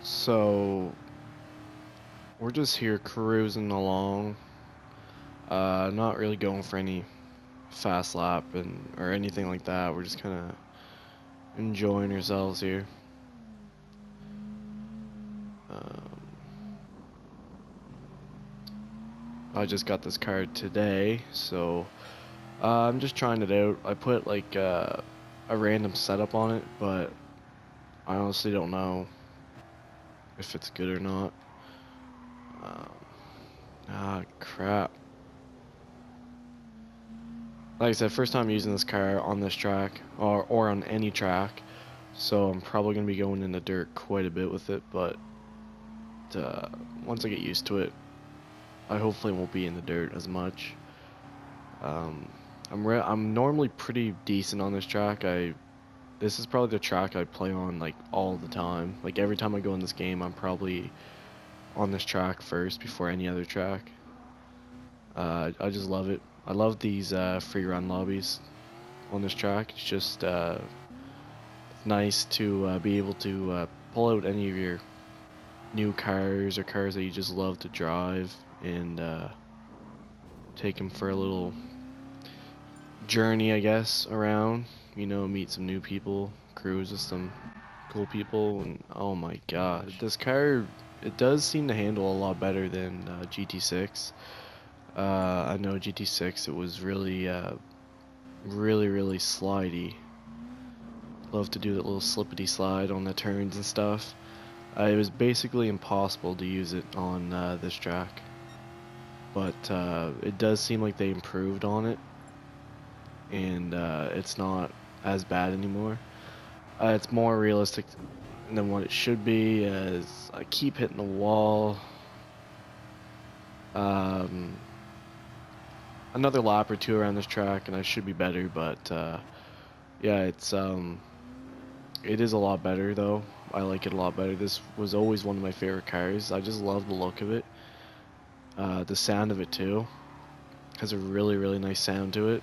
So we're just here cruising along, not really going for any fast lap or anything like that. We're just kind of enjoying ourselves here. Um, I just got this car today, so I'm just trying it out. I put like a random setup on it, but I honestly don't know if it's good or not. Crap. Like I said, first time using this car on this track, or on any track, so I'm probably going to be going in the dirt quite a bit with it, but uh, once I get used to it, I hopefully won't be in the dirt as much. Um, I'm normally pretty decent on this track. This is probably the track I play on like all the time. Like every time I go in this game, I'm probably on this track first before any other track. I just love it. I love these free run lobbies on this track. It's just nice to be able to pull out any of your new cars or cars that you just love to drive and take them for a little journey, I guess, around. You know, meet some new people, cruise with some cool people, and oh my gosh, this car, it does seem to handle a lot better than GT6. I know GT6, it was really, really slidey. Love to do that little slippity slide on the turns and stuff. It was basically impossible to use it on this track, but it does seem like they improved on it, and it's not as bad anymore. It's more realistic than what it should be, as I keep hitting the wall. Another lap or two around this track and I should be better, but yeah, it is a lot better though. I like it a lot better. This was always one of my favorite cars. I just love the look of it. The sound of it too. Has a really nice sound to it.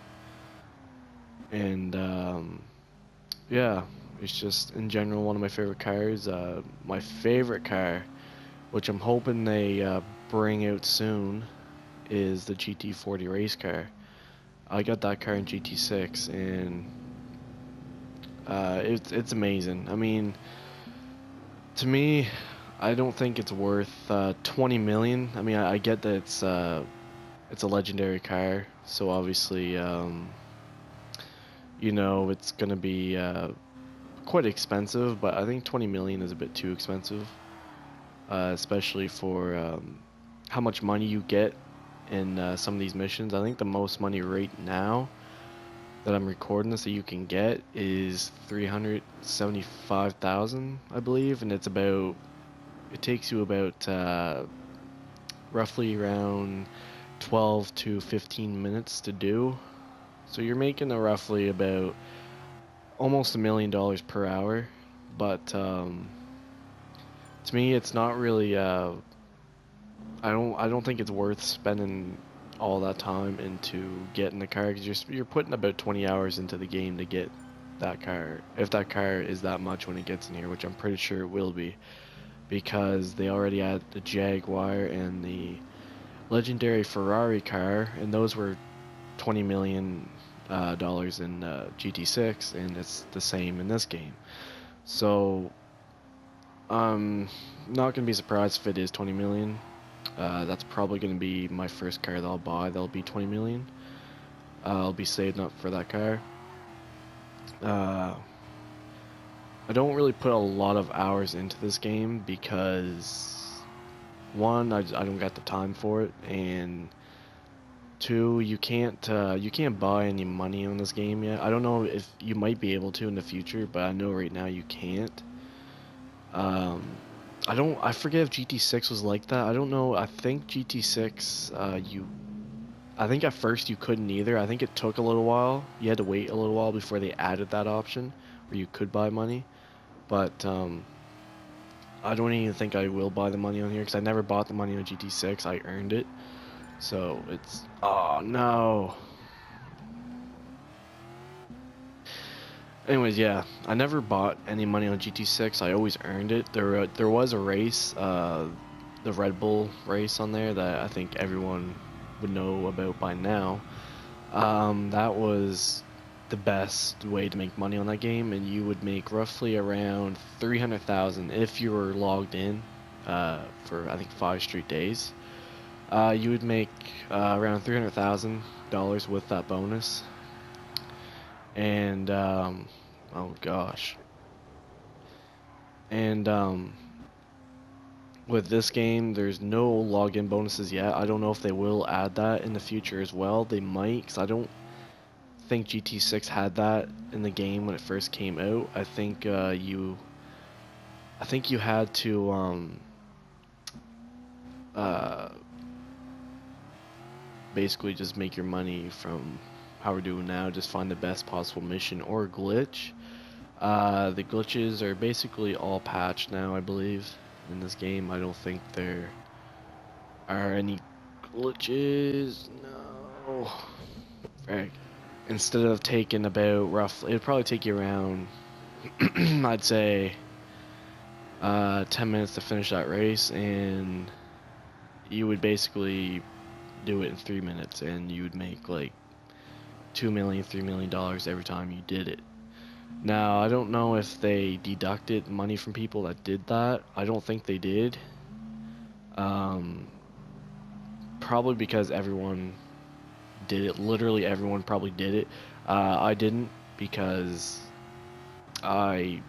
And yeah, it's just in general one of my favorite cars. My favorite car, which I'm hoping they bring out soon, is the GT40 race car. I got that car in GT6 and it's amazing. I mean, to me, I don't think it's worth 20 million. I mean, I get that it's a legendary car, so obviously you know it's gonna be quite expensive. But I think 20 million is a bit too expensive, especially for how much money you get in some of these missions. I think the most money right now that I'm recording this that you can get is 375,000, I believe, and it takes you about roughly around 12 to 15 minutes to do. So you're making a roughly about almost $1 million per hour, but to me it's not really I don't think it's worth spending all that time into getting the car, because you're putting about 20 hours into the game to get that car, if that car is that much when it gets in here, which I'm pretty sure it will be, because they already had the Jaguar and the legendary Ferrari car, and those were 20 million dollars in GT6, and it's the same in this game. So I'm not gonna be surprised if it is 20 million. That's probably going to be my first car that I'll buy. That'll be 20 million. I'll be saving up for that car. I don't really put a lot of hours into this game because one, I don't got the time for it, and two, you can't buy any money on this game yet. I don't know if you might be able to in the future, but I know right now you can't. I forget if GT6 was like that. I don't know. I think GT6, I think at first you couldn't either. I think it took a little while. You had to wait a little while before they added that option where you could buy money. But I don't even think I will buy the money on here because I never bought the money on GT6. I earned it. So oh no. anyways, yeah, I never bought any money on GT6. I always earned it. There was a race, the Red Bull race on there that I think everyone would know about by now. That was the best way to make money on that game, and you would make roughly around 300,000 if you were logged in for I think 5 straight days. You would make around $300,000 with that bonus, and oh gosh, and with this game, there's no login bonuses yet. I don't know if they will add that in the future as well. They might, because I don't think GT6 had that in the game when it first came out. I think you had to uh, basically just make your money from how we're doing now. Just find the best possible mission or glitch. The glitches are basically all patched now, I believe, in this game. I don't think there are any glitches. No. Right. Instead of taking about roughly, it'd probably take you around, I'd say, 10 minutes to finish that race, and you would basically do it in 3 minutes, and you would make like $2 million, $3 million every time you did it. Now, I don't know if they deducted money from people that did that. I don't think they did. Probably because everyone did it. Literally everyone probably did it. I didn't, because I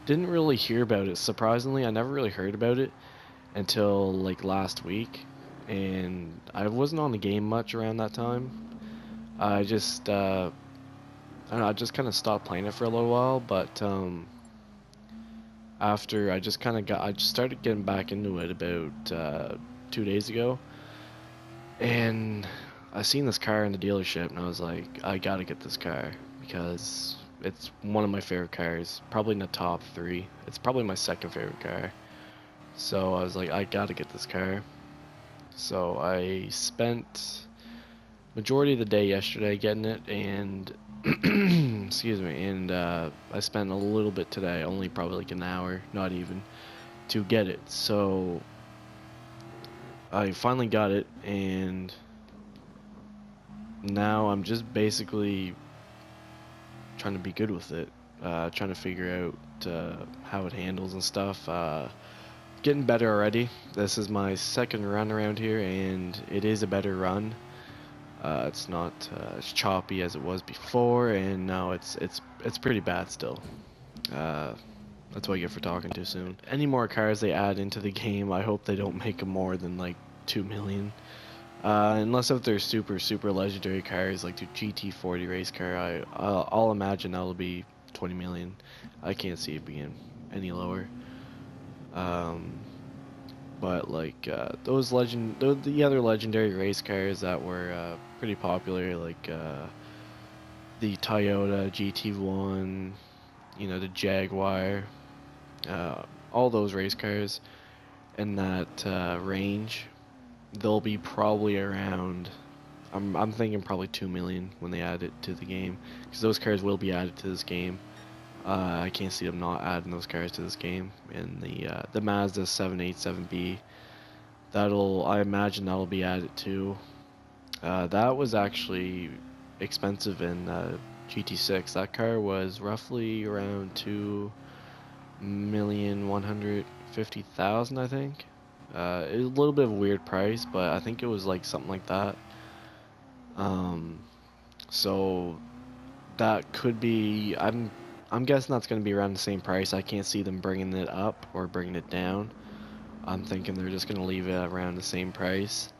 didn't really hear about it. Surprisingly, I never really heard about it until like last week, and I wasn't on the game much around that time. I just I don't know, I just kind of stopped playing it for a little while, but after I just started getting back into it about 2 days ago, and I seen this car in the dealership, and I was like, I gotta get this car because it's one of my favorite cars, probably in the top 3. It's probably my second favorite car. So I was like, I gotta get this car. So I spent majority of the day yesterday getting it, and excuse me, and I spent a little bit today, only probably like an hour, not even, to get it. So I finally got it, and now I'm just basically trying to be good with it, trying to figure out how it handles and stuff. Getting better already. This is my second run around here, and it is a better run. It's not as choppy as it was before, and now it's pretty bad still. That's what I get for talking too soon. Any more cars they add into the game, I hope they don't make them more than like 2 million. Unless if they're super legendary cars like the GT40 race car, I'll imagine that'll be 20 million. I can't see it being any lower. But like the other legendary race cars that were pretty popular, like the Toyota GT1, you know, the Jaguar, all those race cars in that range, they'll be probably around. I'm thinking probably 2 million when they add it to the game, because those cars will be added to this game. I can't see them not adding those cars to this game. And the Mazda 787B, I imagine that'll be added too. That was actually expensive in GT6. That car was roughly around 2,150,000, I think. It was a little bit of a weird price, but I think it was like something like that. So that could be. I'm guessing that's going to be around the same price. I can't see them bringing it up or bringing it down. I'm thinking they're just going to leave it around the same price.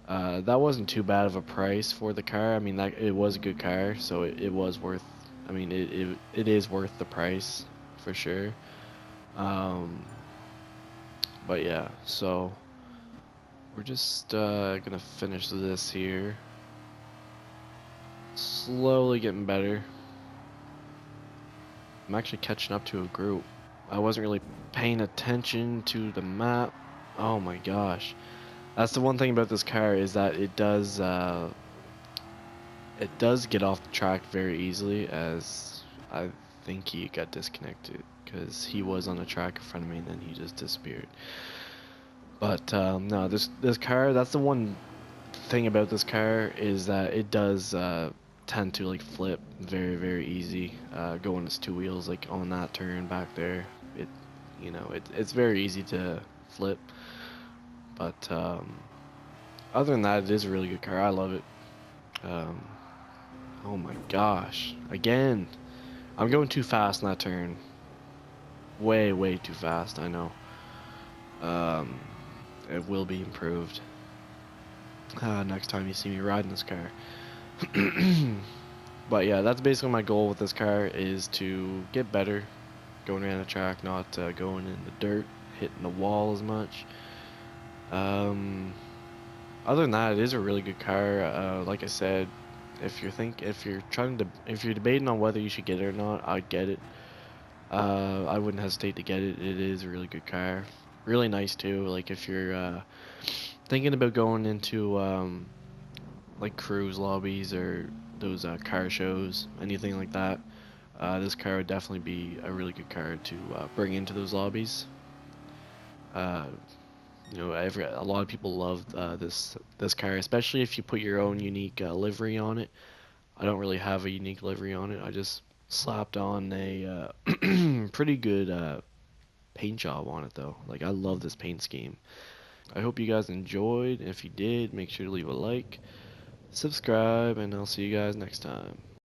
That wasn't too bad of a price for the car. I mean, it was a good car, so it was worth. I mean, it is worth the price for sure. But yeah, so we're just gonna finish this here. Slowly getting better. I'm actually catching up to a group. I wasn't really paying attention to the map. Oh my gosh. That's the one thing about this car, is that it does get off the track very easily, as I've think he got disconnected because he was on a track in front of me and then he just disappeared. But no, this car, that's the one thing about this car is that it does tend to like flip very easy. Going its two wheels like on that turn back there, it it's very easy to flip. But other than that, it is a really good car. I love it. Um, oh my gosh, again, I'm going too fast in that turn. Way too fast. I know. Um, it will be improved next time you see me riding this car. But yeah, that's basically my goal with this car is to get better going around the track, not going in the dirt, hitting the wall as much. Other than that, it is a really good car. Like I said, if you're debating on whether you should get it or not, I'd get it. I wouldn't hesitate to get it. It is a really good car, really nice too. Like if you're thinking about going into like cruise lobbies or those car shows, anything like that, this car would definitely be a really good car to bring into those lobbies. Uh, a lot of people love this car, especially if you put your own unique livery on it. I don't really have a unique livery on it. I just slapped on a pretty good paint job on it though. Like I love this paint scheme. I hope you guys enjoyed. If you did, make sure to leave a like, subscribe, and I'll see you guys next time.